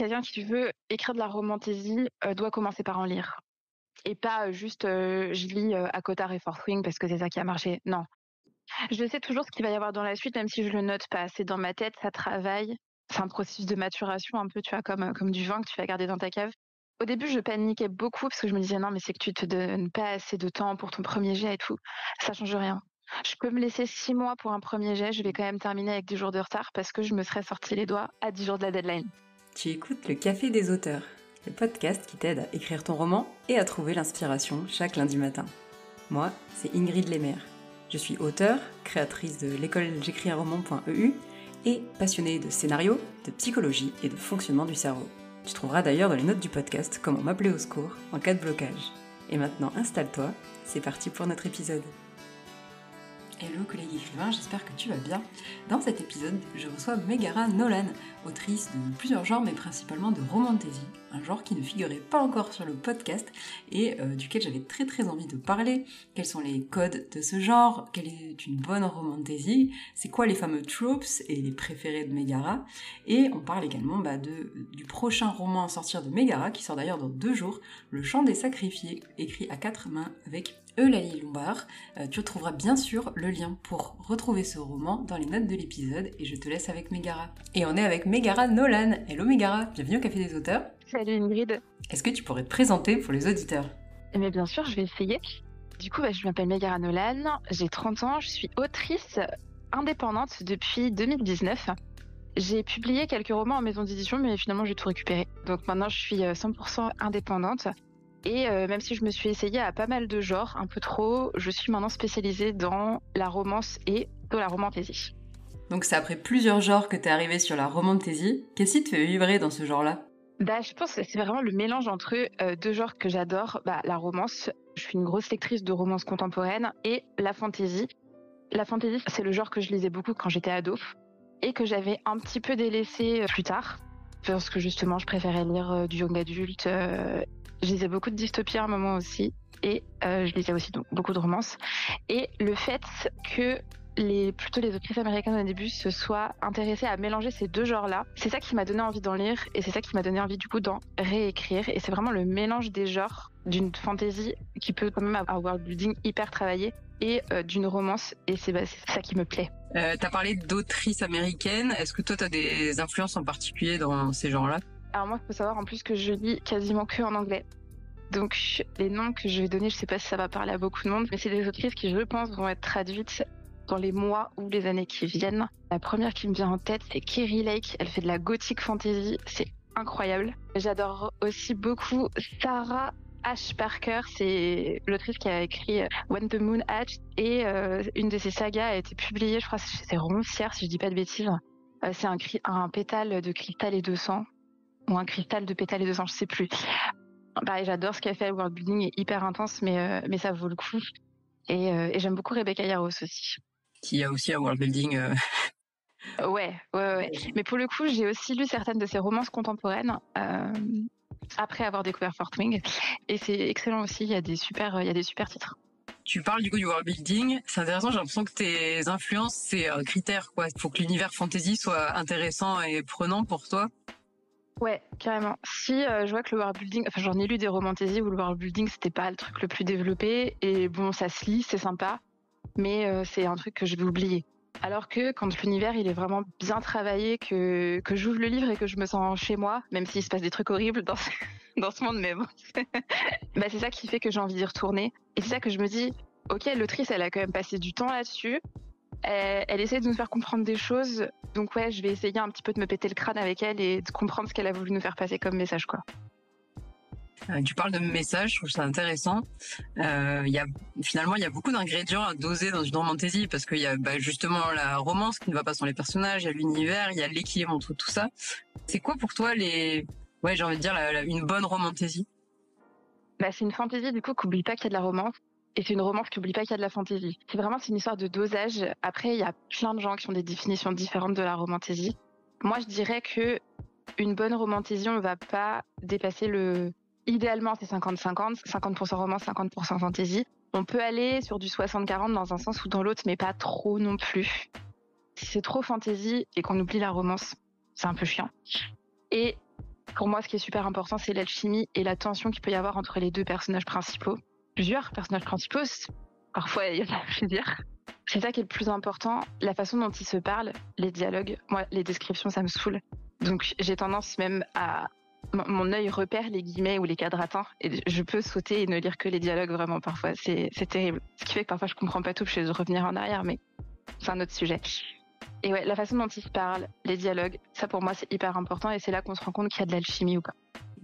quelqu'un qui veut écrire de la romantasy doit commencer par en lire. Et pas juste je lis à Cotard et Fourth Wing parce que c'est ça qui a marché. Non. Je sais toujours ce qu'il va y avoir dans la suite, même si je le note pas. C'est dans ma tête, ça travaille. C'est un processus de maturation un peu, tu vois, comme du vin que tu vas garder dans ta cave. Au début, je paniquais beaucoup parce que je me disais non, mais c'est que tu te donnes pas assez de temps pour ton premier jet et tout. Ça change rien. Je peux me laisser 6 mois pour un premier jet, je vais quand même terminer avec 10 jours de retard parce que je me serais sorti les doigts à 10 jours de la deadline. Tu écoutes le Café des auteurs, le podcast qui t'aide à écrire ton roman et à trouver l'inspiration chaque lundi matin. Moi, c'est Ingrid Lemaire. Je suis auteure, créatrice de l'école j'écrisunroman.eu et passionnée de scénario, de psychologie et de fonctionnement du cerveau. Tu trouveras d'ailleurs dans les notes du podcast comment m'appeler au secours en cas de blocage. Et maintenant, installe-toi, c'est parti pour notre épisode. Hello collègue écrivain, j'espère que tu vas bien. Dans cet épisode, je reçois Megara Nolan, autrice de plusieurs genres, mais principalement de romantasy, un genre qui ne figurait pas encore sur le podcast et duquel j'avais très envie de parler. Quels sont les codes de ce genre? Quelle est une bonne romantasy? C'est quoi les fameux tropes et les préférés de Megara? Et on parle également du prochain roman à sortir de Megara, qui sort d'ailleurs dans 2 jours, Le Chant des Sacrifiés, écrit à 4 mains avec Eulalie Lombard. Tu retrouveras bien sûr le lien pour retrouver ce roman dans les notes de l'épisode et je te laisse avec Megara. Et on est avec Megara Nolan. Hello Megara, bienvenue au Café des auteurs. Salut Ingrid. Est-ce que tu pourrais te présenter pour les auditeurs? Mais bien sûr, je vais essayer. Du coup, je m'appelle Megara Nolan, j'ai 30 ans, je suis autrice indépendante depuis 2019. J'ai publié quelques romans en maison d'édition, mais finalement j'ai tout récupéré. Donc maintenant je suis 100% indépendante. Et même si je me suis essayée à pas mal de genres, un peu trop, je suis maintenant spécialisée dans la romance et de la romantasy. Donc c'est après plusieurs genres que t'es arrivée sur la romantasy. Qu'est-ce qui te fait vibrer dans ce genre-là? Je pense que c'est vraiment le mélange entre 2 genres que j'adore. La romance, je suis une grosse lectrice de romance contemporaine, et la fantasy. La fantasy, c'est le genre que je lisais beaucoup quand j'étais ado et que j'avais un petit peu délaissé plus tard parce que justement je préférais lire du young adulte. Je lisais beaucoup de dystopie à un moment aussi et je lisais aussi donc beaucoup de romances. Et le fait que plutôt les autrices américaines au début se soient intéressées à mélanger ces 2 genres-là, c'est ça qui m'a donné envie d'en lire et c'est ça qui m'a donné envie du coup d'en réécrire. Et c'est vraiment le mélange des genres d'une fantasy qui peut quand même avoir un world building hyper travaillé et d'une romance, et c'est ça qui me plaît. T'as parlé d'autrices américaines. Est-ce que toi t'as des influences en particulier dans ces genres-là? Alors moi, il faut savoir en plus que je lis quasiment que en anglais. Donc les noms que je vais donner, je sais pas si ça va parler à beaucoup de monde, mais c'est des autrices qui, je pense, vont être traduites dans les mois ou les années qui viennent. La première qui me vient en tête, c'est Keri Lake. Elle fait de la gothic fantasy, c'est incroyable. J'adore aussi beaucoup Sarah H. Parker, c'est l'autrice qui a écrit When the Moon Hatched, et une de ses sagas a été publiée, je crois, chez ses Roncières, si je dis pas de bêtises. C'est un pétale de cristal et de sang, ou un cristal de pétale et de sang, je sais plus. Pareil, j'adore ce qu'elle fait, le world building est hyper intense, mais ça vaut le coup. Et j'aime beaucoup Rebecca Yarros aussi. Qui y a aussi un world building. Ouais. Mais pour le coup, j'ai aussi lu certaines de ses romances contemporaines après avoir découvert Fourth Wing, et c'est excellent aussi. Il y a des super titres. Tu parles du coup du world building, c'est intéressant, j'ai l'impression que tes influences, c'est un critère, quoi. Il faut que l'univers fantasy soit intéressant et prenant pour toi. Ouais, carrément. Si je vois que le world building, enfin j'en ai lu des romantasy où le world building c'était pas le truc le plus développé, et bon, ça se lit, c'est sympa, mais c'est un truc que je vais oublier. Alors que quand l'univers il est vraiment bien travaillé, que j'ouvre le livre et que je me sens chez moi, même s'il se passe des trucs horribles dans dans ce monde, mais bon, c'est ça qui fait que j'ai envie d'y retourner. Et c'est ça que je me dis, ok, l'autrice elle a quand même passé du temps là-dessus, elle essaie de nous faire comprendre des choses, donc ouais, je vais essayer un petit peu de me péter le crâne avec elle et de comprendre ce qu'elle a voulu nous faire passer comme message, quoi. Tu parles de messages, je trouve ça intéressant. Finalement, il y a beaucoup d'ingrédients à doser dans une romantasy parce qu'il y a justement la romance qui ne va pas sans les personnages, il y a l'univers, il y a l'équilibre entre tout ça. C'est quoi pour toi j'ai envie de dire une bonne romantasy? C'est une fantasy du coup qui oublie pas qu'il y a de la romance, et c'est une romance qui oublie pas qu'il y a de la fantasy. C'est une histoire de dosage. Après, il y a plein de gens qui ont des définitions différentes de la romantasy. Moi, je dirais que une bonne romantasy, on ne va pas dépasser idéalement, c'est 50-50, 50% romance, 50% fantasy. On peut aller sur du 60-40 dans un sens ou dans l'autre, mais pas trop non plus. Si c'est trop fantasy et qu'on oublie la romance, c'est un peu chiant. Et Pour moi, ce qui est super important, c'est l'alchimie et la tension qu'il peut y avoir entre les deux personnages principaux. Plusieurs personnages principaux, parfois il y en a plusieurs. C'est ça qui est le plus important, la façon dont ils se parlent, les dialogues. Moi, les descriptions, ça me saoule. Donc j'ai tendance même à... Mon œil repère les guillemets ou les quadratins et je peux sauter et ne lire que les dialogues vraiment parfois. C'est terrible. Ce qui fait que parfois je comprends pas tout, je vais revenir en arrière, mais c'est un autre sujet. Et ouais, la façon dont ils se parlent, les dialogues, ça pour moi c'est hyper important et c'est là qu'on se rend compte qu'il y a de l'alchimie ou pas.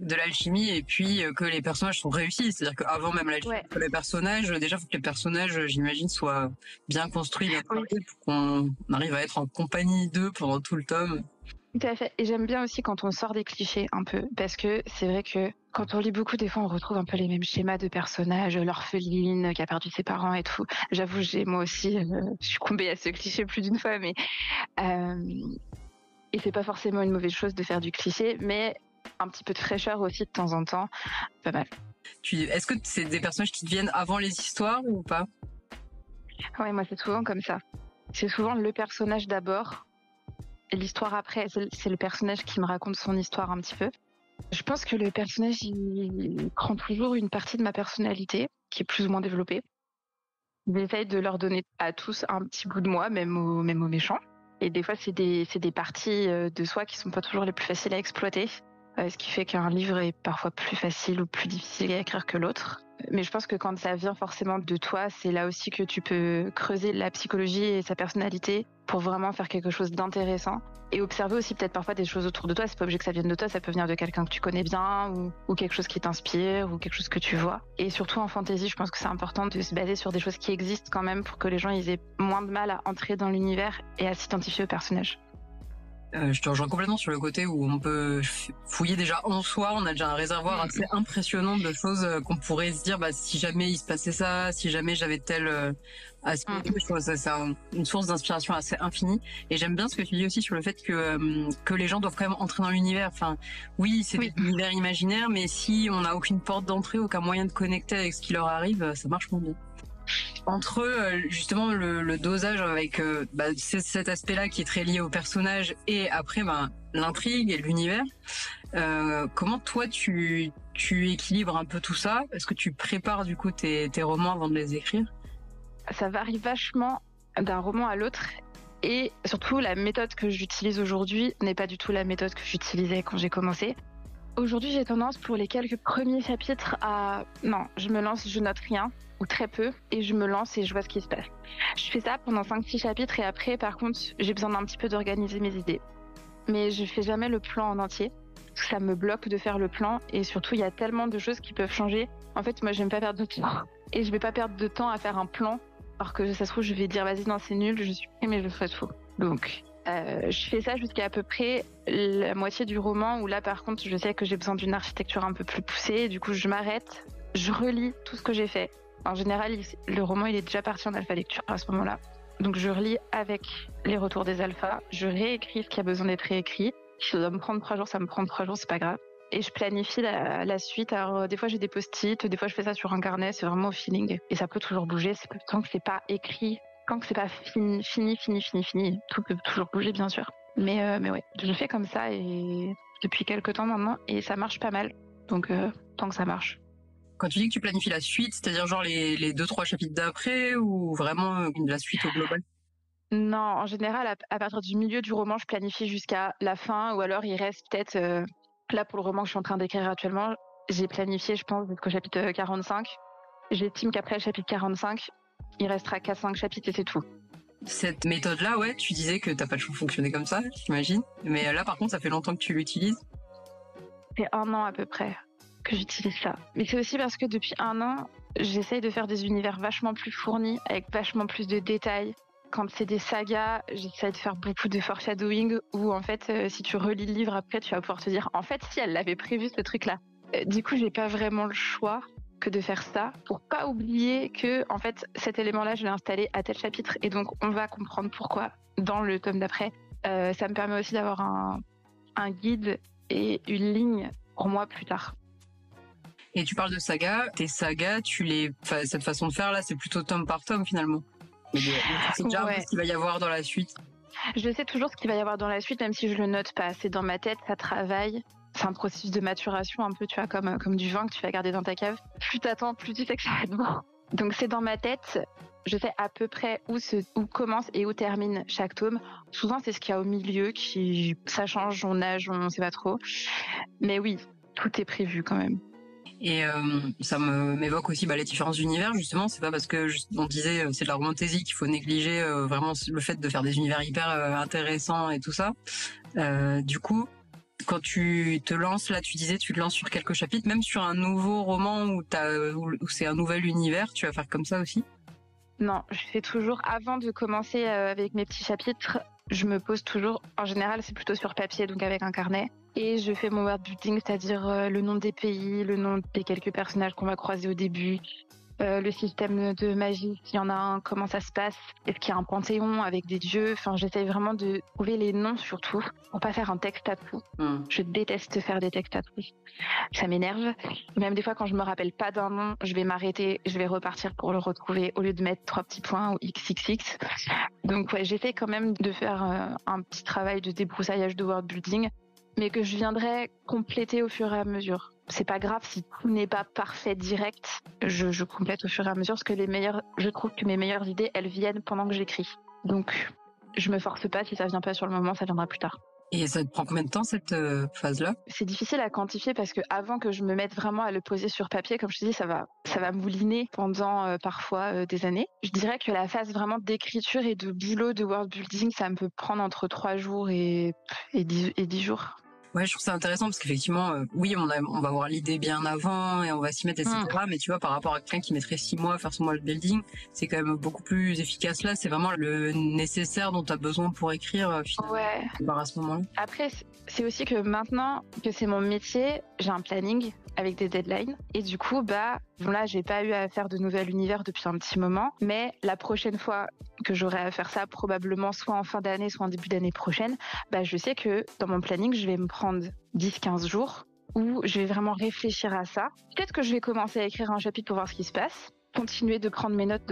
De l'alchimie et puis que les personnages sont réussis, c'est-à-dire qu'avant même l'alchimie, que les personnages, déjà faut que les personnages, j'imagine, soient bien construits, bien travaillés pour qu'on arrive à être en compagnie d'eux pendant tout le tome. Tout à fait. Et j'aime bien aussi quand on sort des clichés un peu, parce que c'est vrai que quand on lit beaucoup, des fois on retrouve un peu les mêmes schémas de personnages, l'orpheline qui a perdu ses parents et tout. J'avoue, moi aussi succombé à ce cliché plus d'une fois, mais et c'est pas forcément une mauvaise chose de faire du cliché, mais un petit peu de fraîcheur aussi de temps en temps, pas mal. Est-ce que c'est des personnages qui te viennent avant les histoires ou pas? Ouais, moi c'est souvent comme ça. C'est souvent le personnage d'abord, et l'histoire après. C'est le personnage qui me raconte son histoire un petit peu. Je pense que le personnage, il prend toujours une partie de ma personnalité, qui est plus ou moins développée. J'essaye de leur donner à tous un petit bout de moi, même aux méchants. Et des fois, c'est des parties de soi qui sont pas toujours les plus faciles à exploiter. Ce qui fait qu'un livre est parfois plus facile ou plus difficile à écrire que l'autre. Mais je pense que quand ça vient forcément de toi, c'est là aussi que tu peux creuser la psychologie et sa personnalité pour vraiment faire quelque chose d'intéressant. Et observer aussi peut-être parfois des choses autour de toi. C'est pas obligé que ça vienne de toi, ça peut venir de quelqu'un que tu connais bien ou quelque chose qui t'inspire ou quelque chose que tu vois. Et surtout en fantasy, je pense que c'est important de se baser sur des choses qui existent quand même pour que les gens ils aient moins de mal à entrer dans l'univers et à s'identifier au personnage. Je te rejoins complètement sur le côté où on peut fouiller déjà en soi, on a déjà un réservoir assez impressionnant de choses qu'on pourrait se dire, si jamais il se passait ça, si jamais j'avais tel aspect, je trouve ça c'est une source d'inspiration assez infinie. Et j'aime bien ce que tu dis aussi sur le fait que les gens doivent quand même entrer dans l'univers. Enfin, oui, c'est des univers imaginaires, mais si on n'a aucune porte d'entrée, aucun moyen de connecter avec ce qui leur arrive, ça marche moins bien. Entre justement le dosage avec cet aspect-là qui est très lié au personnage et après l'intrigue et l'univers, comment toi tu équilibres un peu tout ça? Est-ce que tu prépares du coup tes romans avant de les écrire? Ça varie vachement d'un roman à l'autre et surtout la méthode que j'utilise aujourd'hui n'est pas du tout la méthode que j'utilisais quand j'ai commencé. Aujourd'hui, j'ai tendance pour les quelques premiers chapitres à... Non, je me lance, je note rien, ou très peu, et je me lance et je vois ce qui se passe. Je fais ça pendant 5-6 chapitres et après, par contre, j'ai besoin d'un petit peu d'organiser mes idées. Mais je fais jamais le plan en entier, parce que ça me bloque de faire le plan, et surtout, il y a tellement de choses qui peuvent changer. En fait, moi, j'aime pas perdre de temps, et je vais pas perdre de temps à faire un plan, alors que ça se trouve, je vais dire, vas-y, non, c'est nul, je suis prêt, mais je ferai tout. Donc... je fais ça jusqu'à à peu près la moitié du roman où là par contre je sais que j'ai besoin d'une architecture un peu plus poussée, du coup je m'arrête, je relis tout ce que j'ai fait. En général le roman il est déjà parti en alpha lecture à ce moment-là, donc je relis avec les retours des alphas, je réécris ce qui a besoin d'être réécrit. Si ça doit me prendre 3 jours, ça me prend 3 jours, c'est pas grave. Et je planifie la suite. Alors des fois j'ai des post-it, des fois je fais ça sur un carnet, c'est vraiment au feeling et ça peut toujours bouger, tant que c'est pas écrit. Quand c'est pas fini, tout peut toujours bouger bien sûr. Mais ouais, je fais comme ça et depuis quelques temps maintenant et ça marche pas mal. Donc tant que ça marche. Quand tu dis que tu planifies la suite, c'est-à-dire genre les 2-3 chapitres d'après ou vraiment la suite au global? Non, en général, à partir du milieu du roman, je planifie jusqu'à la fin ou alors il reste peut-être, là pour le roman que je suis en train d'écrire actuellement, j'ai planifié je pense jusqu'au chapitre 45. J'estime qu'après le chapitre 45, il restera 4-5 chapitres et c'est tout. Cette méthode-là, ouais, tu disais que t'as pas toujours fonctionné comme ça, j'imagine. Mais là, par contre, ça fait longtemps que tu l'utilises. C'est 1 an à peu près que j'utilise ça. Mais c'est aussi parce que depuis 1 an, j'essaye de faire des univers vachement plus fournis, avec vachement plus de détails. Quand c'est des sagas, j'essaye de faire beaucoup de foreshadowing, où en fait, si tu relis le livre après, tu vas pouvoir te dire, en fait, si elle l'avait prévu ce truc-là. Du coup, j'ai pas vraiment le choix que de faire ça pour pas oublier que en fait cet élément-là je l'ai installé à tel chapitre et donc on va comprendre pourquoi dans le tome d'après. Ça me permet aussi d'avoir un guide et une ligne pour moi plus tard. Et tu parles de sagas, tes sagas, cette façon de faire là, c'est plutôt tome par tome finalement. C'est déjà un peu ce qu'il va y avoir dans la suite. Je sais toujours ce qu'il va y avoir dans la suite, même si je le note pas. C'est dans ma tête, ça travaille. c'est un processus de maturation un peu, tu vois, comme du vin que tu vas garder dans ta cave. Plus t'attends, plus tu sais que ça va être bon. Donc c'est dans ma tête, je sais à peu près où commence et où termine chaque tome. Souvent c'est ce qu'il y a au milieu ça change, on nage, on sait pas trop. Mais oui, tout est prévu quand même. Et ça m'évoque aussi les différences d'univers, justement. C'est pas parce que on disait c'est de la romantasy qu'il faut négliger vraiment le fait de faire des univers hyper intéressants et tout ça. Du coup, quand tu te lances, là, tu disais, tu te lances sur quelques chapitres, même sur un nouveau roman où c'est un nouvel univers, tu vas faire comme ça aussi? Non, je fais toujours, avant de commencer avec mes petits chapitres, je me pose toujours, en général, c'est plutôt sur papier, donc avec un carnet, et je fais mon world building, c'est-à-dire le nom des pays, le nom des quelques personnages qu'on va croiser au début, le système de magie, s'il y en a un, comment ça se passe, est-ce qu'il y a un panthéon avec des dieux, enfin j'essaye vraiment de trouver les noms surtout, pour pas faire un texte à tout. Je déteste faire des textes à tout, ça m'énerve. Même des fois quand je me rappelle pas d'un nom, je vais m'arrêter, je vais repartir pour le retrouver au lieu de mettre 3 petits points ou XXX. Donc ouais, j'essaie quand même de faire un petit travail de débroussaillage de world building, mais que je viendrai compléter au fur et à mesure. C'est pas grave si tout n'est pas parfait direct, je complète au fur et à mesure parce que je trouve que mes meilleures idées, elles viennent pendant que j'écris. Donc, je me force pas, si ça vient pas sur le moment, ça viendra plus tard. Et ça te prend combien de temps cette phase-là? C'est difficile à quantifier parce que avant que je me mette vraiment à le poser sur papier, comme je te dis, ça va mouliner pendant parfois des années. Je dirais que la phase vraiment d'écriture et de boulot de world building, ça me peut prendre entre 3 jours et 10 jours. Ouais, je trouve ça intéressant parce qu'effectivement, oui, on va avoir l'idée bien avant et on va s'y mettre, etc. Mais tu vois, par rapport à quelqu'un qui mettrait 6 mois à faire son world building, c'est quand même beaucoup plus efficace là. C'est vraiment le nécessaire dont tu as besoin pour écrire, finalement. Ouais. À ce moment-là. Après, c'est aussi que maintenant que c'est mon métier, j'ai un planning avec des deadlines. Et du coup, là, j'ai pas eu à faire de nouvel univers depuis un petit moment. Mais la prochaine fois que j'aurai à faire ça, probablement soit en fin d'année, soit en début d'année prochaine, je sais que dans mon planning, je vais me prendre 10-15 jours où je vais vraiment réfléchir à ça. Peut-être que je vais commencer à écrire un chapitre pour voir ce qui se passe, continuer de prendre mes notes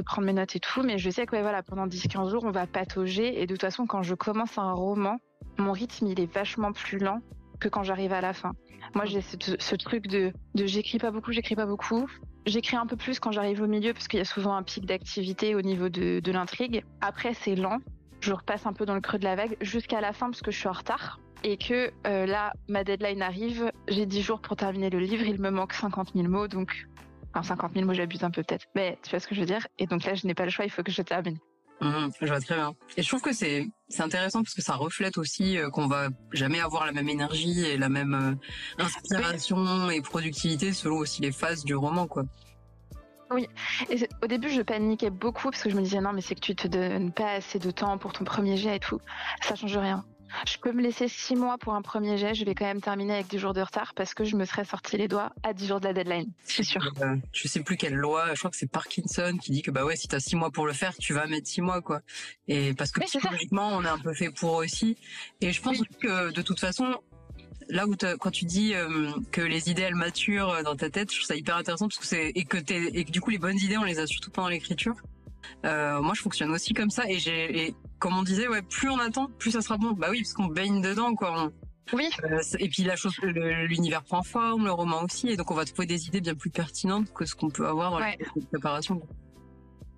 et tout, mais je sais que pendant 10-15 jours, on va patauger. Et de toute façon, quand je commence un roman, mon rythme, il est vachement plus lent que quand j'arrive à la fin. Moi, j'ai ce truc de j'écris pas beaucoup. J'écris un peu plus quand j'arrive au milieu parce qu'il y a souvent un pic d'activité au niveau de l'intrigue. Après, c'est lent. Je repasse un peu dans le creux de la vague jusqu'à la fin parce que je suis en retard. Et que là, ma deadline arrive. J'ai 10 jours pour terminer le livre. Il me manque 50 000 mots. Donc, 50 000 mots, j'abuse un peu peut-être. Mais tu vois ce que je veux dire. Et donc là, je n'ai pas le choix. Il faut que je termine. Je vois très bien. Et je trouve que c'est intéressant parce que ça reflète aussi qu'on va jamais avoir la même énergie et la même inspiration et productivité selon aussi les phases du roman, quoi. Oui. Et au début, je paniquais beaucoup parce que je me disais non, mais c'est que tu te donnes pas assez de temps pour ton premier jet et tout. Ça change rien. Je peux me laisser 6 mois pour un premier jet, je vais quand même terminer avec 10 jours de retard parce que je me serais sorti les doigts à 10 jours de la deadline, c'est sûr. Je sais plus quelle loi, je crois que c'est Parkinson qui dit que si t'as 6 mois pour le faire, tu vas mettre 6 mois, quoi. Et parce que psychologiquement, on est un peu fait pour aussi. Et je pense que de toute façon, là où quand tu dis que les idées elles maturent dans ta tête, je trouve ça hyper intéressant parce que et que du coup les bonnes idées on les a surtout pendant l'écriture. Moi je fonctionne aussi comme ça et comme on disait plus on attend plus ça sera bon. Bah oui parce qu'on baigne dedans quoi. Oui. Et puis l'univers prend forme, le roman aussi et donc on va trouver des idées bien plus pertinentes que ce qu'on peut avoir dans la préparation.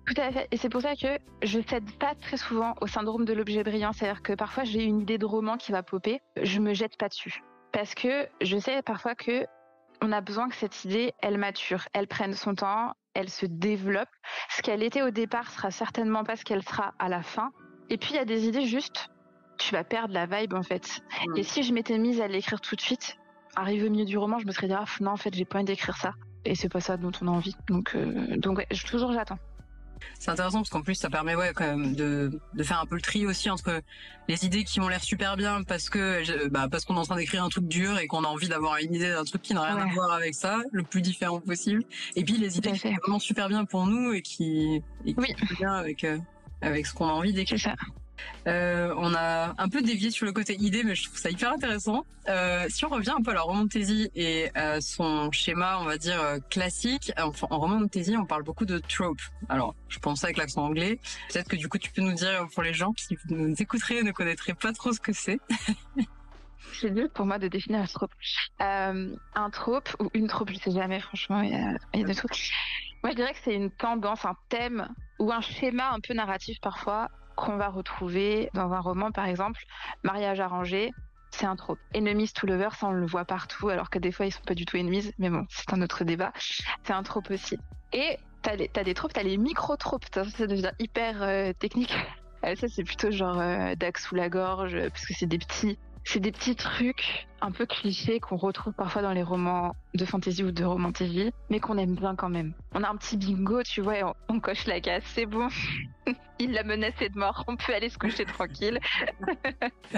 Tout à fait. Et c'est pour ça que je cède pas très souvent au syndrome de l'objet brillant. C'est-à-dire que parfois j'ai une idée de roman qui va popper, je me jette pas dessus. Parce que je sais parfois que on a besoin que cette idée, elle mature, elle prenne son temps, elle se développe. Ce qu'elle était au départ sera certainement pas ce qu'elle sera à la fin. Et puis il y a des idées juste, tu vas perdre la vibe en fait. Et si je m'étais mise à l'écrire tout de suite, arrivé au milieu du roman, je me serais dit non en fait j'ai pas envie d'écrire ça. Et c'est pas ça dont on a envie. Donc toujours j'attends. C'est intéressant parce qu'en plus ça permet quand même de faire un peu le tri aussi entre les idées qui ont l'air super bien parce qu'on est en train d'écrire un truc dur et qu'on a envie d'avoir une idée d'un truc qui n'a rien à voir avec ça, le plus différent possible. Et puis les idées qui sont vraiment super bien pour nous et qui sont bien avec ce qu'on a envie d'écrire. C'est ça. On a un peu dévié sur le côté idée, mais je trouve ça hyper intéressant. Si on revient un peu à la romantasy et à son schéma, on va dire classique, en romantasy, on parle beaucoup de trope. Alors, je pense avec l'accent anglais. Peut-être que du coup, tu peux nous dire pour les gens qui nous écouteraient, ne connaîtraient pas trop ce que c'est. C'est dur pour moi de définir un trope. Un trope ou une trope, je sais jamais, franchement, il y a des trucs. Moi, je dirais que c'est une tendance, un thème ou un schéma un peu narratif parfois qu'on va retrouver dans un roman, par exemple. Mariage arrangé, c'est un trope. Enemies to lovers, ça on le voit partout, alors que des fois ils sont pas du tout enemies, mais bon, c'est un autre débat. C'est un trope aussi. Et t'as des tropes, t'as les micro-tropes, ça devient hyper technique. Ça c'est plutôt genre Dax sous la gorge, parce que c'est des petits trucs un peu clichés qu'on retrouve parfois dans les romans de fantasy ou de romantasy, mais qu'on aime bien quand même. On a un petit bingo, tu vois, et on coche la case, c'est bon. Il l'a menacé de mort, on peut aller se coucher tranquille.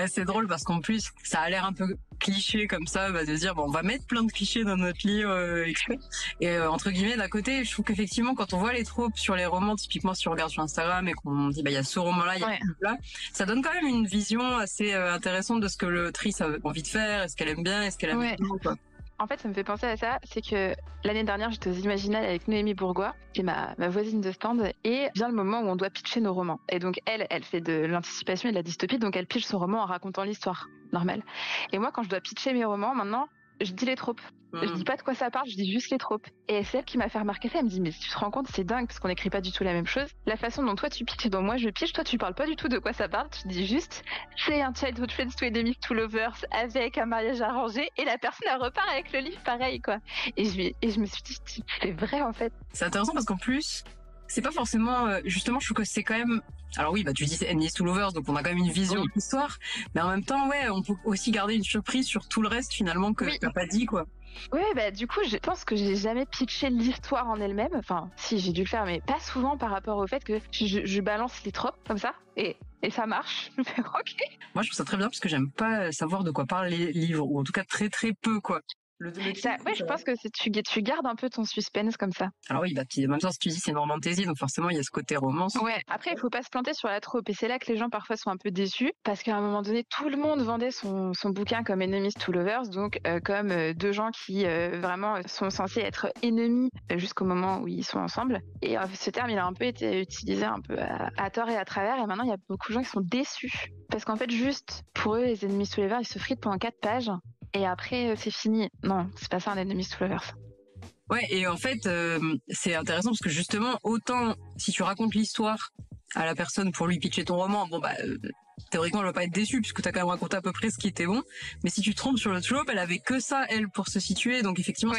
C'est drôle parce qu'en plus, ça a l'air un peu cliché comme ça, de dire bon, on va mettre plein de clichés dans notre livre exprès. Et entre guillemets, d'un côté, je trouve qu'effectivement, quand on voit les tropes sur les romans, typiquement si on regarde sur Instagram et qu'on dit il y a ce roman-là, il y a ce truc-là, ça donne quand même une vision assez intéressante de ce que l'autrice a envie de faire, est-ce qu'elle aime bien, est-ce qu'elle aime bien, quoi. En fait, ça me fait penser à ça, c'est que l'année dernière, j'étais aux Imaginales avec Noémie Bourgois, qui est ma voisine de stand, et vient le moment où on doit pitcher nos romans. Et donc, elle fait de l'anticipation et de la dystopie, donc elle pitch son roman en racontant l'histoire, normal. Et moi, quand je dois pitcher mes romans, maintenant, je dis les tropes. Je dis pas de quoi ça parle, je dis juste les tropes. Et c'est elle qui m'a fait remarquer ça, elle me dit mais tu te rends compte, c'est dingue parce qu'on n'écrit pas du tout la même chose. La façon dont toi tu pitches et dont moi je pitch, toi tu parles pas du tout de quoi ça parle, tu dis juste c'est un childhood friends to enemies to lovers avec un mariage arrangé et la personne elle repart avec le livre pareil quoi. Et je me suis dit c'est vrai en fait. C'est intéressant parce qu'en plus c'est pas forcément justement je trouve que c'est quand même alors oui tu dis c'est enemies to lovers donc on a quand même une vision de l'histoire mais en même temps on peut aussi garder une surprise sur tout le reste finalement que t'as pas dit quoi. Oui, du coup, je pense que j'ai jamais pitché l'histoire en elle-même. Enfin, si, j'ai dû le faire, mais pas souvent par rapport au fait que je balance les tropes comme ça et ça marche. Je fais OK. Moi, je trouve ça très bien parce que j'aime pas savoir de quoi parlent les livres, ou en tout cas très très peu, quoi. Je pense que tu gardes un peu ton suspense comme ça. Alors oui, en même temps, si tu dis c'est une romantasy, donc forcément il y a ce côté romance. Ouais. Après, il faut pas se planter sur la trope, et c'est là que les gens parfois sont un peu déçus, parce qu'à un moment donné, tout le monde vendait son bouquin comme Enemies to Lovers, donc comme deux gens qui vraiment sont censés être ennemis jusqu'au moment où ils sont ensemble. Et ce terme, il a un peu été utilisé un peu à tort et à travers, et maintenant il y a beaucoup de gens qui sont déçus, parce qu'en fait, juste pour eux, les Enemies to Lovers, ils se fritent pendant 4 pages. Et après, c'est fini. Non, c'est pas ça un Enemies to Lovers. Ouais, et en fait, c'est intéressant parce que justement, autant si tu racontes l'histoire à la personne pour lui pitcher ton roman, théoriquement, elle va pas être déçue puisque t'as quand même raconté à peu près ce qui était bon. Mais si tu te trompes sur le trope, elle avait que ça, elle, pour se situer. Donc effectivement,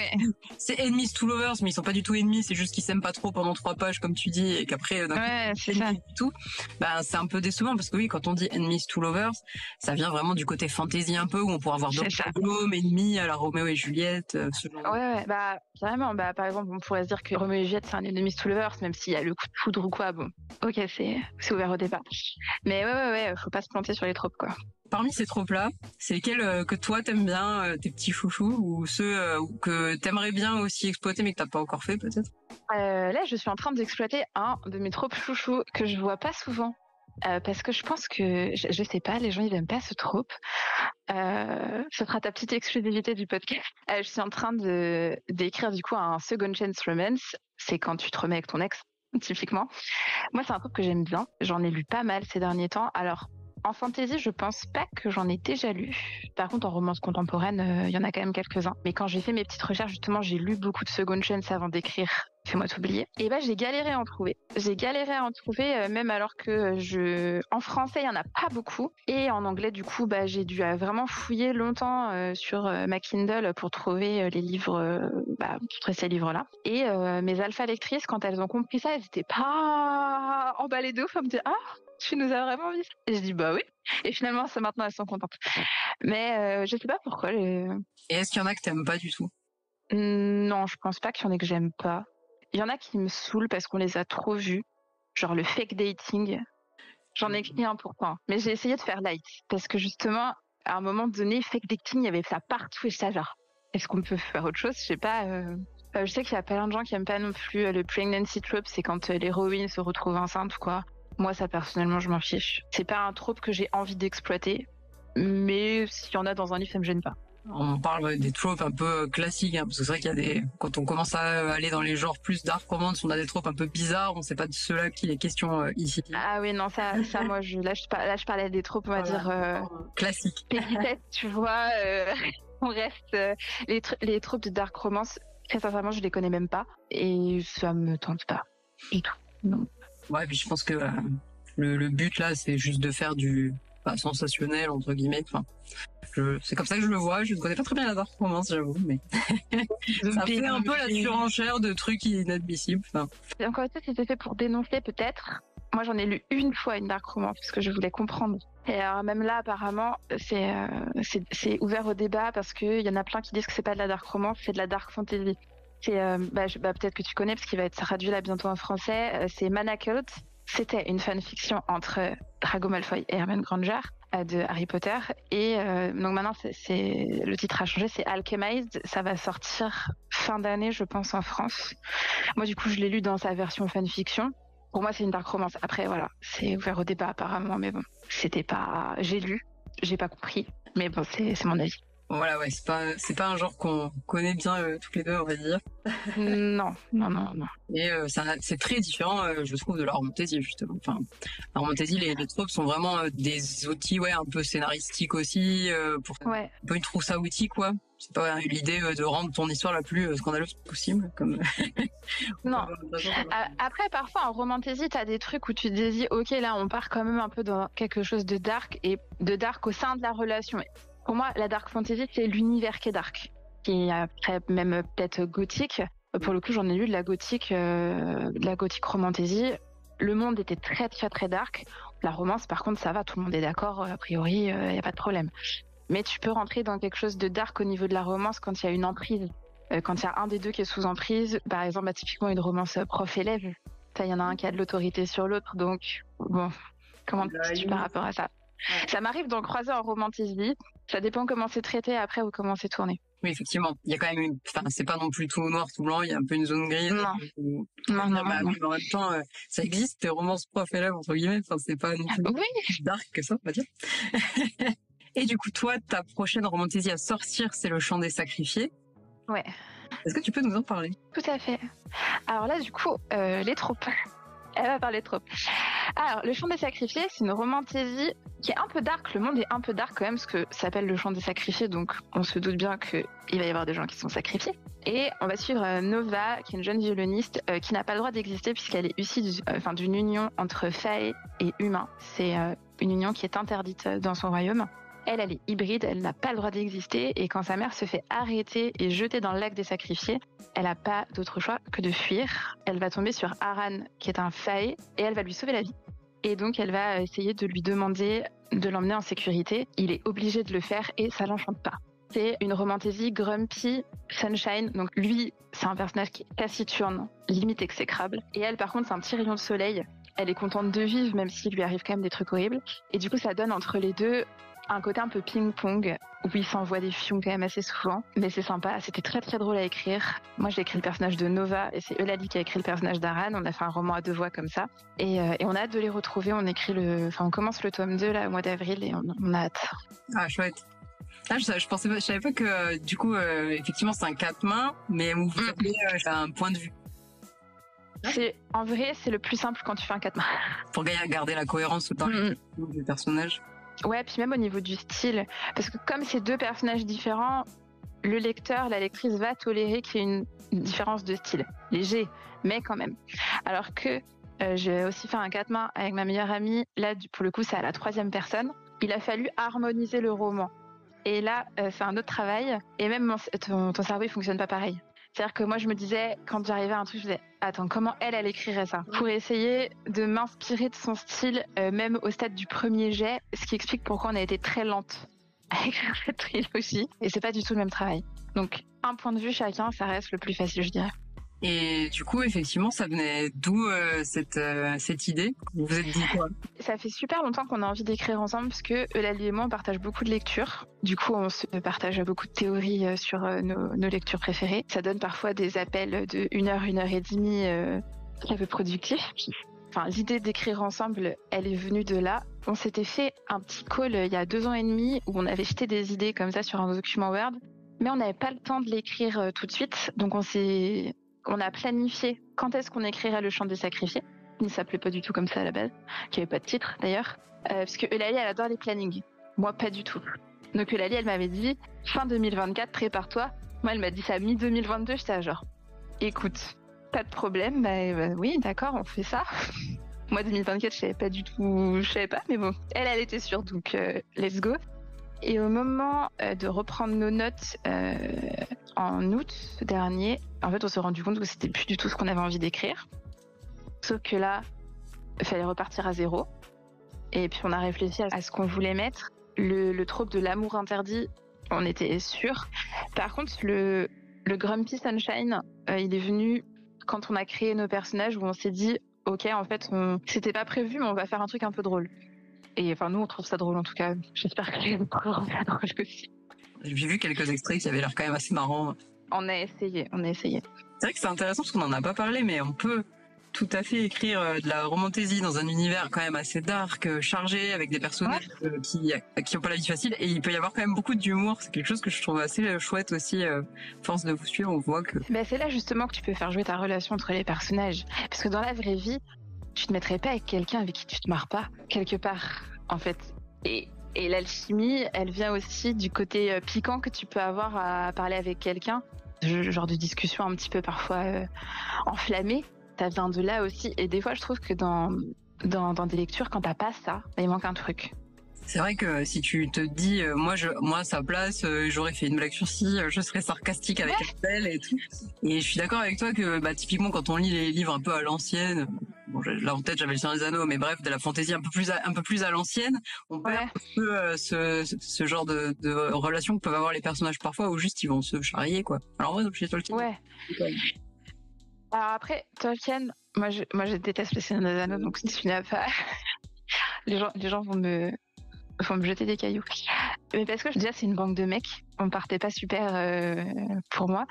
c'est enemies to lovers, mais ils sont pas du tout ennemis. C'est juste qu'ils s'aiment pas trop pendant 3 pages, comme tu dis, et qu'après, c'est ça. Du tout. C'est un peu décevant parce que oui, quand on dit enemies to lovers, ça vient vraiment du côté fantasy un peu où on pourrait avoir d'autres hommes ennemis à la Roméo et Juliette. Ce genre. Ouais, carrément. Par exemple, on pourrait se dire que Roméo et Juliette c'est un enemies to lovers, même s'il y a le coup de foudre ou quoi. Bon, ok, c'est ouvert au départ. Mais ouais, faut pas se planter sur les tropes, quoi. Parmi ces tropes-là, c'est lesquels que toi t'aimes bien, tes petits chouchous, ou ceux que t'aimerais bien aussi exploiter mais que t'as pas encore fait peut-être? Là, je suis en train d'exploiter un de mes tropes chouchous que je vois pas souvent. Parce que je pense que, je sais pas, les gens ils aiment pas ce trope. Ce sera ta petite exclusivité du podcast. Je suis en train d'écrire du coup un second chance romance. C'est quand tu te remets avec ton ex, typiquement. Moi, c'est un truc que j'aime bien. J'en ai lu pas mal ces derniers temps. Alors, en fantasy, je pense pas que j'en ai déjà lu. Par contre, en romance contemporaine, il y en a quand même quelques-uns. Mais quand j'ai fait mes petites recherches, justement, j'ai lu beaucoup de second chance avant d'écrire Fais-moi t'oublier. Et j'ai galéré à en trouver. Même alors que en français, il y en a pas beaucoup. Et en anglais, du coup, j'ai dû vraiment fouiller longtemps sur ma Kindle pour trouver les livres, pour ces livres-là. Et mes alpha lectrices, quand elles ont compris ça, elles étaient pas emballées de ouf. Elles me disaient, tu nous as vraiment mis ça. Et je dis, bah oui. Et finalement, maintenant, elles sont contentes. Mais je sais pas pourquoi. Et est-ce qu'il y en a que t'aimes pas du tout? Non, je pense pas qu'il y en ait que j'aime pas. Il y en a qui me saoulent parce qu'on les a trop vus. Genre le fake dating. J'en ai écrit un pourquoi. Mais j'ai essayé de faire light. Parce que justement, à un moment donné, fake dating, il y avait ça partout. Et ça, genre, est-ce qu'on peut faire autre chose? Je sais pas. Je sais qu'il y a plein de gens qui aiment pas non plus le pregnancy trope. C'est quand l'héroïne se retrouve enceinte ou quoi. Moi, ça, personnellement, je m'en fiche. C'est pas un trope que j'ai envie d'exploiter. Mais s'il y en a dans un livre, ça me gêne pas. On parle des tropes un peu classiques, hein, parce que c'est vrai qu'il y a quand on commence à aller dans les genres plus dark romance, on a des tropes un peu bizarres, on sait pas de ceux-là qu'il est question ici. Ah oui, non, ça moi, là, je parlais des tropes, on va dire, classiques. Peggy, tu vois, on reste, les tropes de dark romance, très sincèrement, je les connais même pas, et ça me tente pas, et tout, non. Ouais, puis je pense que le but là, c'est juste de faire du sensationnel, entre guillemets, enfin... c'est comme ça que je le vois. Je ne connais pas très bien la dark romance, j'avoue, mais ça fait un peu la surenchère de trucs inadmissibles. Enfin. Encore une fois, c'était fait pour dénoncer peut-être. Moi, j'en ai lu une fois une dark romance parce que je voulais comprendre. Et alors, même là, apparemment, c'est ouvert au débat parce qu'il y en a plein qui disent que c'est pas de la dark romance, c'est de la dark fantasy. C'est peut-être que tu connais parce qu'il va être traduit là bientôt en français. C'est Manacled. C'était une fanfiction entre Drago Malfoy et Hermione Granger de Harry Potter. Et donc maintenant, le titre a changé, c'est Alchemized. Ça va sortir fin d'année, je pense, en France. Moi, du coup, je l'ai lu dans sa version fanfiction. Pour moi, c'est une dark romance. Après, voilà, c'est ouvert au débat apparemment, mais bon, c'était pas... J'ai lu, j'ai pas compris, mais bon, c'est mon avis. Voilà, ouais, c'est pas un genre qu'on connaît bien toutes les deux, on va dire. Non. Et c'est très différent, je trouve, de la romantasy, justement. Enfin, la romantasy, les tropes sont vraiment des outils, ouais, un peu scénaristiques aussi, pour un peu une trousse à outils, quoi. C'est pas l'idée de rendre ton histoire la plus scandaleuse possible, comme. Non. Après, parfois en romantasy, t'as des trucs où tu te dis, ok, là, on part quand même un peu dans quelque chose de dark et de dark au sein de la relation. Pour moi, la dark fantasy, c'est l'univers qui est dark, qui est après même peut-être gothique. Pour le coup, j'en ai lu de la gothique romantasy. Le monde était très très très dark. La romance, par contre, ça va, tout le monde est d'accord. A priori, y a pas de problème. Mais tu peux rentrer dans quelque chose de dark au niveau de la romance quand il y a une emprise, quand il y a un des deux qui est sous emprise. Par exemple, typiquement une romance prof-élève. Il y en a un qui a de l'autorité sur l'autre, donc bon, comment tu par rapport à ça? Ouais. Ça m'arrive d'en croiser en romantasy. Ça dépend comment c'est traité après ou comment c'est tourné. Oui, effectivement. Il y a quand même c'est pas non plus tout noir, tout blanc. Il y a un peu une zone grise. Non. Non. Mais en même temps, ça existe, des romances prof-élève, entre guillemets. Enfin, c'est pas non plus dark que ça, on va dire. Et du coup, toi, ta prochaine romantasy à sortir, c'est Le Chant des Sacrifiés. Ouais. Est-ce que tu peux nous en parler? Tout à fait. Alors là, du coup, les tropes. Elle va parler trop. Alors, Le Chant des Sacrifiés, c'est une romantasy qui est un peu dark. Le monde est un peu dark quand même, parce que ça s'appelle Le Chant des Sacrifiés, donc on se doute bien qu'il va y avoir des gens qui sont sacrifiés. Et on va suivre Nova, qui est une jeune violoniste qui n'a pas le droit d'exister puisqu'elle est issue d'une union entre fae et humains. C'est une union qui est interdite dans son royaume. Elle est hybride, elle n'a pas le droit d'exister et quand sa mère se fait arrêter et jeter dans le lac des sacrifiés, elle n'a pas d'autre choix que de fuir. Elle va tomber sur Aran, qui est un fae, et elle va lui sauver la vie. Et donc elle va essayer de lui demander de l'emmener en sécurité. Il est obligé de le faire et ça l'enchante pas. C'est une romantasy grumpy sunshine. Donc lui, c'est un personnage qui est taciturne, limite exécrable. Et elle, par contre, c'est un petit rayon de soleil. Elle est contente de vivre, même s'il lui arrive quand même des trucs horribles. Et du coup, ça donne entre les deux un côté un peu ping-pong, où il s'envoie des fions quand même assez souvent. Mais c'est sympa, c'était très très drôle à écrire. Moi, j'ai écrit le personnage de Nova, et c'est Eulalie qui a écrit le personnage d'Aran. On a fait un roman à 2 voix comme ça. Et on a hâte de les retrouver. On commence le tome 2 là, au mois d'avril, et on a hâte. Ah, chouette. Ah, je savais pas que, du coup, effectivement, c'est un 4 mains, mais vous avez un point de vue. En vrai, c'est le plus simple quand tu fais un 4 mains. Pour garder la cohérence dans les personnages. Ouais, puis même au niveau du style, parce que comme c'est 2 personnages différents, le lecteur, la lectrice va tolérer qu'il y ait une différence de style. Léger, mais quand même. Alors que j'ai aussi fait un 4 mains avec ma meilleure amie. Là, pour le coup, c'est à la 3e personne. Il a fallu harmoniser le roman. Et là, c'est un autre travail. Et même ton cerveau, il fonctionne pas pareil. C'est-à-dire que moi, je me disais, quand j'arrivais à un truc, je me disais, attends, comment elle écrirait ça? Pour essayer de m'inspirer de son style, même au stade du premier jet, ce qui explique pourquoi on a été très lente à écrire cette trilogie. Et c'est pas du tout le même travail. Donc, un point de vue chacun, ça reste le plus facile, je dirais. Et du coup, effectivement, ça venait d'où cette idée? Vous vous êtes dit quoi? Ça fait super longtemps qu'on a envie d'écrire ensemble parce que Eulalie et moi, on partage beaucoup de lectures. Du coup, on se partage beaucoup de théories sur nos lectures préférées. Ça donne parfois des appels de 1 heure et demie très peu productifs. enfin, l'idée d'écrire ensemble, elle est venue de là. On s'était fait un petit call il y a 2 ans et demi où on avait jeté des idées comme ça sur un document Word, mais on n'avait pas le temps de l'écrire tout de suite. Donc on a planifié quand est-ce qu'on écrirait Le Chant des Sacrifiés. Il ne s'appelait pas du tout comme ça à la base, qui avait pas de titre d'ailleurs, parce que Eulalie, elle adore les plannings. Moi, pas du tout. Donc Eulalie, elle m'avait dit fin 2024, prépare-toi. Moi, elle m'a dit ça mi-2022. J'étais à genre, écoute, pas de problème. Bah, oui, d'accord, on fait ça. Moi, 2024, je savais pas, mais bon, elle était sûre, donc let's go. Et au moment de reprendre nos notes en août dernier, en fait, on s'est rendu compte que c'était plus du tout ce qu'on avait envie d'écrire. Sauf que là, il fallait repartir à zéro. Et puis, on a réfléchi à ce qu'on voulait mettre. Le trope de l'amour interdit, on était sûr. Par contre, le Grumpy Sunshine, il est venu quand on a créé nos personnages, où on s'est dit, ok, en fait, c'était pas prévu, mais on va faire un truc un peu drôle. Et enfin, nous, on trouve ça drôle en tout cas. J'espère que les autres trouveront ça drôle aussi. J'ai vu quelques extraits qui avaient l'air quand même assez marrants. On a essayé. C'est vrai que c'est intéressant parce qu'on n'en a pas parlé, mais on peut tout à fait écrire de la romantasy dans un univers quand même assez dark, chargé, avec des personnages qui ont pas la vie facile. Et il peut y avoir quand même beaucoup d'humour. C'est quelque chose que je trouve assez chouette aussi. Force de vous suivre, on voit que... Bah, c'est là justement que tu peux faire jouer ta relation entre les personnages. Parce que dans la vraie vie, tu te mettrais pas avec quelqu'un avec qui tu te marres pas, quelque part, en fait. Et l'alchimie, elle vient aussi du côté piquant que tu peux avoir à parler avec quelqu'un. Genre de discussion un petit peu parfois enflammée. Ça vient de là aussi. Et des fois, je trouve que dans des lectures, quand t'as pas ça, il manque un truc. C'est vrai que si tu te dis, moi à sa place, j'aurais fait une blague sur ci, je serais sarcastique avec elle et tout. Et je suis d'accord avec toi que, typiquement, quand on lit les livres un peu à l'ancienne, bon, là en tête j'avais le Seigneur des Anneaux, mais bref, de la fantaisie un peu plus à l'ancienne, on perd un peu ce genre de relation que peuvent avoir les personnages parfois, où juste ils vont se charrier, quoi. Alors moi, j'ai Tolkien. Ouais. Alors après, Tolkien, moi je déteste le Seigneur des Anneaux, donc si tu n'as pas, les gens vont me jeter des cailloux. Mais parce que déjà c'est une bande de mecs, on partait pas super pour moi.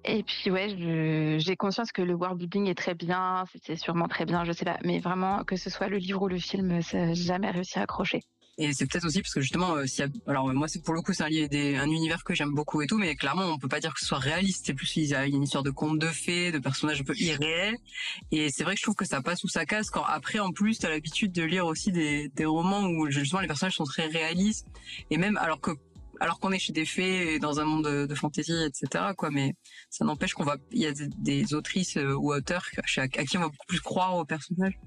Et puis ouais, j'ai conscience que le world building est très bien, c'était sûrement très bien, je sais pas, mais vraiment que ce soit le livre ou le film, ça n'a jamais réussi à accrocher. Et c'est peut-être aussi parce que justement, alors moi c'est pour le coup c'est un univers que j'aime beaucoup et tout, mais clairement on peut pas dire que ce soit réaliste. C'est plus il y a une histoire de contes de fées, de personnages un peu irréels. Et c'est vrai que je trouve que ça passe ou ça casse quand après en plus t'as l'habitude de lire aussi des romans où justement les personnages sont très réalistes et même alors qu'on est chez des fées et dans un monde de fantasy, etc., quoi. Mais ça n'empêche il y a des autrices ou auteurs à qui on va beaucoup plus croire aux personnages.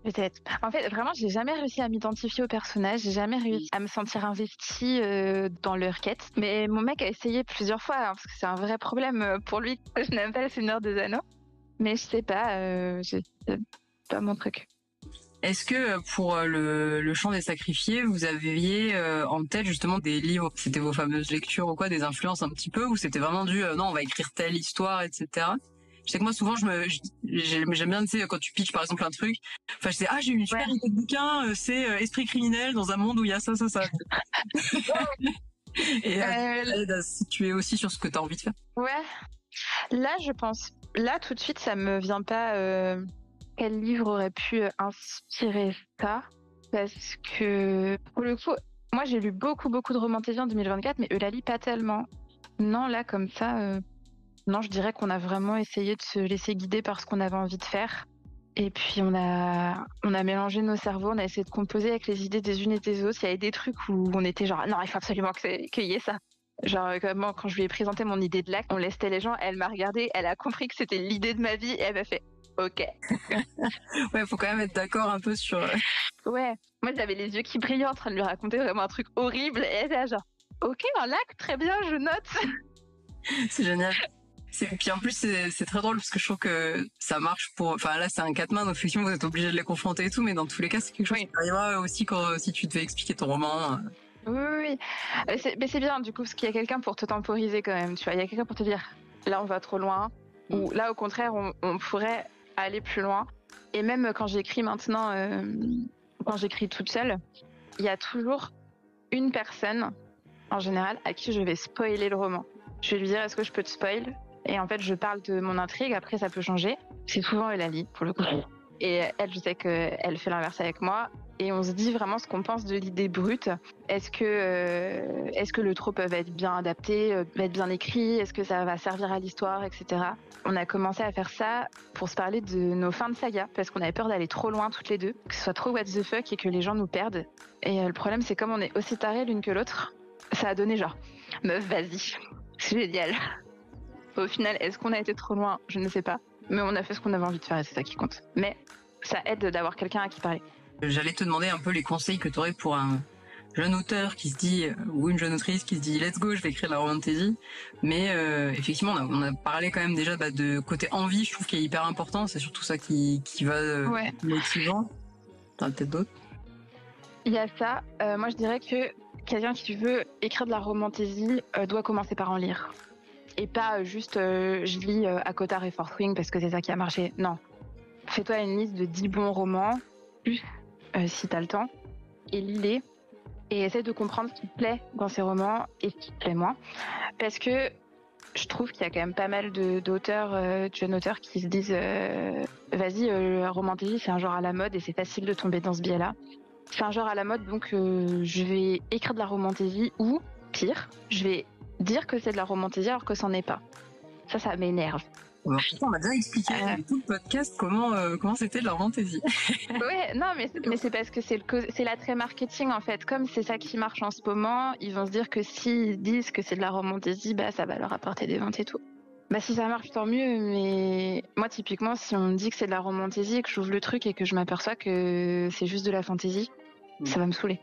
Peut-être. En fait, vraiment, j'ai jamais réussi à m'identifier aux personnages, j'ai jamais réussi à me sentir investie dans leur quête. Mais mon mec a essayé plusieurs fois, parce que c'est un vrai problème pour lui. Je n'aime pas le Seigneur des Anneaux, mais je sais pas, c'est pas mon truc. Est-ce que pour le Chant des Sacrifiés, vous aviez en tête justement des livres, c'était vos fameuses lectures ou quoi, des influences un petit peu, ou c'était vraiment non, on va écrire telle histoire, etc. Je sais que moi souvent j'aime bien, tu sais, quand tu pitches par exemple un truc, enfin je sais j'ai eu une super idée de bouquin, c'est Esprit criminel dans un monde où il y a ça. Et à situer aussi sur ce que tu as envie de faire. Ouais. Là je pense, tout de suite ça me vient pas quel livre aurait pu inspirer ça, parce que pour le coup, moi j'ai lu beaucoup de romantasy en 2024, mais Eulalie pas tellement. Non, là comme ça... Non, je dirais qu'on a vraiment essayé de se laisser guider par ce qu'on avait envie de faire. Et puis on a mélangé nos cerveaux, on a essayé de composer avec les idées des unes et des autres. Il y avait des trucs où on était genre non, il faut absolument qu'il y ait ça. Genre moi, quand je lui ai présenté mon idée de lac, on laissait les gens, elle m'a regardé, elle a compris que c'était l'idée de ma vie et elle m'a fait ok. Ouais, faut quand même être d'accord un peu sur... Ouais, moi j'avais les yeux qui brillaient en train de lui raconter vraiment un truc horrible et elle était genre ok, un lac, très bien, je note. C'est génial. Puis en plus c'est très drôle parce que je trouve que ça marche enfin là c'est un 4 mains, donc effectivement vous êtes obligé de les confronter et tout, mais dans tous les cas c'est quelque chose qui arrivera aussi si tu devais expliquer ton roman. Oui. Mais c'est bien du coup parce qu'il y a quelqu'un pour te temporiser quand même, tu vois, il y a quelqu'un pour te dire là on va trop loin, ou là au contraire on pourrait aller plus loin. Et même quand j'écris maintenant, quand j'écris toute seule, il y a toujours une personne en général à qui je vais spoiler le roman. Je vais lui dire est-ce que je peux te spoil ? Et en fait, je parle de mon intrigue. Après, ça peut changer. C'est souvent Eulalie, pour le coup. Et elle, je sais qu'elle fait l'inverse avec moi. Et on se dit vraiment ce qu'on pense de l'idée brute. Est-ce que le trope va être bien adapté, va être bien écrit? Est-ce que ça va servir à l'histoire, etc. On a commencé à faire ça pour se parler de nos fins de saga, parce qu'on avait peur d'aller trop loin toutes les deux, que ce soit trop what the fuck et que les gens nous perdent. Et le problème, c'est comme on est aussi tarés l'une que l'autre, ça a donné genre, meuf, vas-y, c'est génial. Au final, est-ce qu'on a été trop loin? Je ne sais pas. Mais on a fait ce qu'on avait envie de faire et c'est ça qui compte. Mais ça aide d'avoir quelqu'un à qui parler. J'allais te demander un peu les conseils que tu aurais pour un jeune auteur qui se dit, ou une jeune autrice qui se dit let's go, je vais écrire de la romantasy. Mais effectivement, on a parlé quand même déjà de côté envie, je trouve qu'il est hyper important. C'est surtout ça qui va motivant. T'en as peut-être d'autres? Il y a ça. Moi, je dirais que quelqu'un qui veut écrire de la romantasy doit commencer par en lire. Et pas juste je lis à Cotard et Fourth Wing parce que c'est ça qui a marché. Non. Fais-toi une liste de 10 bons romans, plus si t'as le temps, et lis-les. Et essaie de comprendre ce qui te plaît dans ces romans et ce qui te plaît moins. Parce que je trouve qu'il y a quand même pas mal d'auteurs, de jeunes auteurs qui se disent vas-y, la romantasy c'est un genre à la mode et c'est facile de tomber dans ce biais-là. C'est un genre à la mode donc je vais écrire de la romantasy ou, pire, je vais dire que c'est de la romantasy alors que c'en est pas. Ça m'énerve. Alors, on m'a déjà expliqué dans tout le podcast comment c'était de la romantasy. Ouais, non, mais c'est parce que c'est l'attrait marketing en fait. Comme c'est ça qui marche en ce moment, ils vont se dire que s'ils disent que c'est de la romantasy, bah ça va leur apporter des ventes et tout. Bah si ça marche, tant mieux. Mais moi, typiquement, si on me dit que c'est de la romantasy et que j'ouvre le truc et que je m'aperçois que c'est juste de la fantasy, ça va me saouler.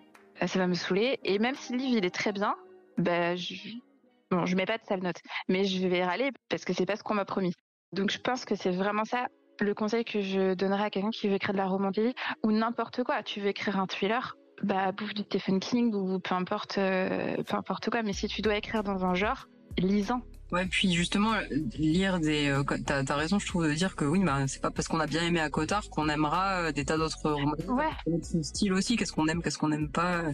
Ça va me saouler. Et même si le livre il est très bien, bah je mets pas de sale note, mais je vais râler parce que c'est pas ce qu'on m'a promis. Donc je pense que c'est vraiment ça le conseil que je donnerais à quelqu'un qui veut écrire de la romantasy ou n'importe quoi. Tu veux écrire un thriller, bah bouffe du Stephen King ou peu importe quoi. Mais si tu dois écrire dans un genre, lis-en. Ouais, puis justement, lire t'as raison, je trouve, de dire que oui, bah, c'est pas parce qu'on a bien aimé à Cotard qu'on aimera des tas d'autres romans. Ouais. Son style aussi, qu'est-ce qu'on n'aime pas.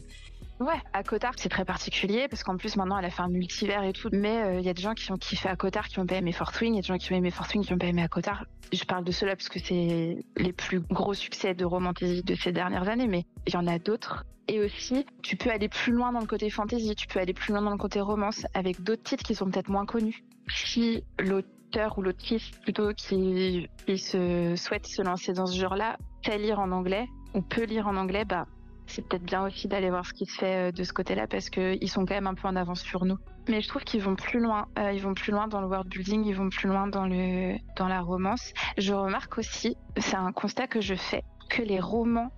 Ouais, à Cotard, c'est très particulier parce qu'en plus maintenant elle a fait un multivers et tout. Mais il y a des gens qui ont kiffé à Cotard qui ont pas aimé Fourth Wing, il y a des gens qui ont aimé Fourth Wing qui ont pas aimé à Cotard. Je parle de ceux-là parce que c'est les plus gros succès de romantasy de ces dernières années, mais il y en a d'autres. Et aussi, tu peux aller plus loin dans le côté fantasy, tu peux aller plus loin dans le côté romance avec d'autres titres qui sont peut-être moins connus. Si l'auteur ou l'autrice plutôt qui souhaite se lancer dans ce genre-là, sait lire en anglais ou peut lire en anglais, bah c'est peut-être bien aussi d'aller voir ce qui se fait de ce côté-là parce qu'ils sont quand même un peu en avance sur nous. Mais je trouve qu'ils vont plus loin. Ils vont plus loin dans le world building, ils vont plus loin dans la romance. Je remarque aussi, c'est un constat que je fais, que les romans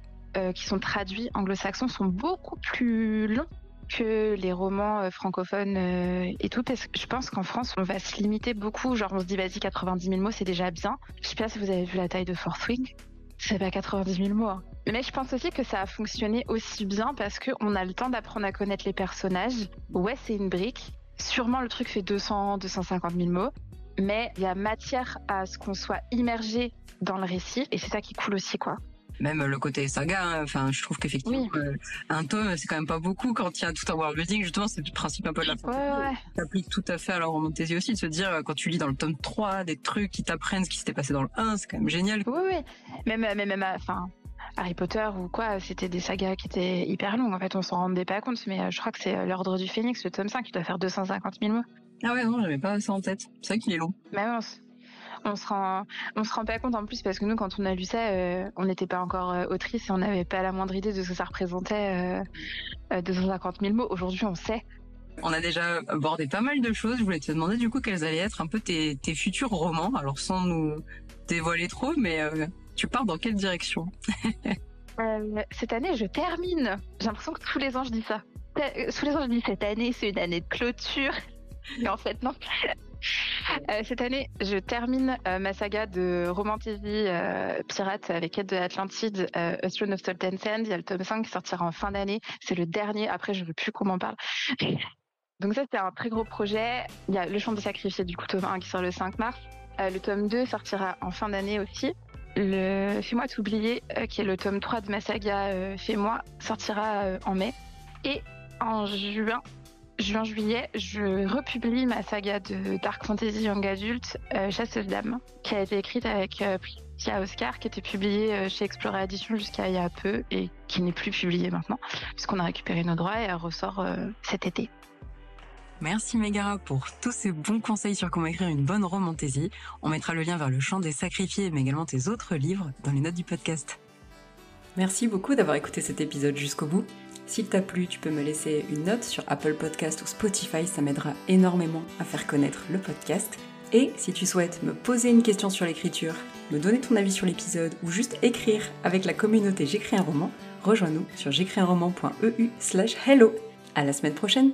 qui sont traduits anglo-saxons sont beaucoup plus longs que les romans francophones et tout, parce que je pense qu'en France, on va se limiter beaucoup. Genre, on se dit, vas-y, 90 000 mots, c'est déjà bien. Je sais pas si vous avez vu la taille de Fourth Wing. C'est pas 90 000 mots. Hein. Mais je pense aussi que ça a fonctionné aussi bien parce qu'on a le temps d'apprendre à connaître les personnages. Ouais, c'est une brique. Sûrement, le truc fait 250 000 mots. Mais il y a matière à ce qu'on soit immergé dans le récit. Et c'est ça qui est cool aussi, quoi. Même le côté saga, hein. Enfin, je trouve qu'effectivement, un tome, c'est quand même pas beaucoup quand il y a tout un world building. Justement, c'est le principe un peu de la fantasy. Ouais. Ça s'applique tout à fait à la romantasy aussi, de se dire, quand tu lis dans le tome 3, des trucs qui t'apprennent ce qui s'était passé dans le 1, c'est quand même génial. Oui. Même, enfin, Harry Potter ou quoi, c'était des sagas qui étaient hyper longues. En fait, on s'en rendait pas compte, mais je crois que c'est l'Ordre du Phénix, le tome 5, qui doit faire 250 000 mots. Ah ouais, non, j'avais pas ça en tête. C'est vrai qu'il est long. Mais on se rend pas compte en plus parce que nous, quand on a lu ça, on n'était pas encore autrice et on n'avait pas la moindre idée de ce que ça représentait 250 000 mots. Aujourd'hui, on sait. On a déjà abordé pas mal de choses. Je voulais te demander du coup quels allaient être un peu tes futurs romans. Alors sans nous dévoiler trop, mais tu pars dans quelle direction? Cette année, je termine. J'ai l'impression que tous les ans, je dis ça. Tous les ans, je dis cette année, c'est une année de clôture. Mais en fait, non. Cette année, je termine ma saga de romantasy pirate avec Quête de l'Atlantide, A Throne of Salt and Sand. Il y a le tome 5 qui sortira en fin d'année. C'est le dernier. Après, je ne veux plus qu'on m'en parle. Donc ça, c'était un très gros projet. Il y a Le Chant des Sacrifiés, du coup, tome 1 qui sort le 5 mars. Le tome 2 sortira en fin d'année aussi. Le Fais-moi t'oublier, qui est le tome 3 de ma saga Fais-moi, sortira en mai. Et en juin, juin-juillet, je republie ma saga de Dark Fantasy Young Adult, Chasseuse d'âmes, qui a été écrite avec Priscilla Oscar, qui était publiée chez Explorer Edition jusqu'à il y a peu et qui n'est plus publiée maintenant, puisqu'on a récupéré nos droits et elle ressort cet été. Merci Megara pour tous ces bons conseils sur comment écrire une bonne romantaisie. On mettra le lien vers le Chant des Sacrifiés, mais également tes autres livres dans les notes du podcast. Merci beaucoup d'avoir écouté cet épisode jusqu'au bout. S'il t'a plu, tu peux me laisser une note sur Apple Podcast ou Spotify, ça m'aidera énormément à faire connaître le podcast. Et si tu souhaites me poser une question sur l'écriture, me donner ton avis sur l'épisode ou juste écrire avec la communauté J'écris un roman, rejoins-nous sur j'écrisunroman.eu/hello. À la semaine prochaine!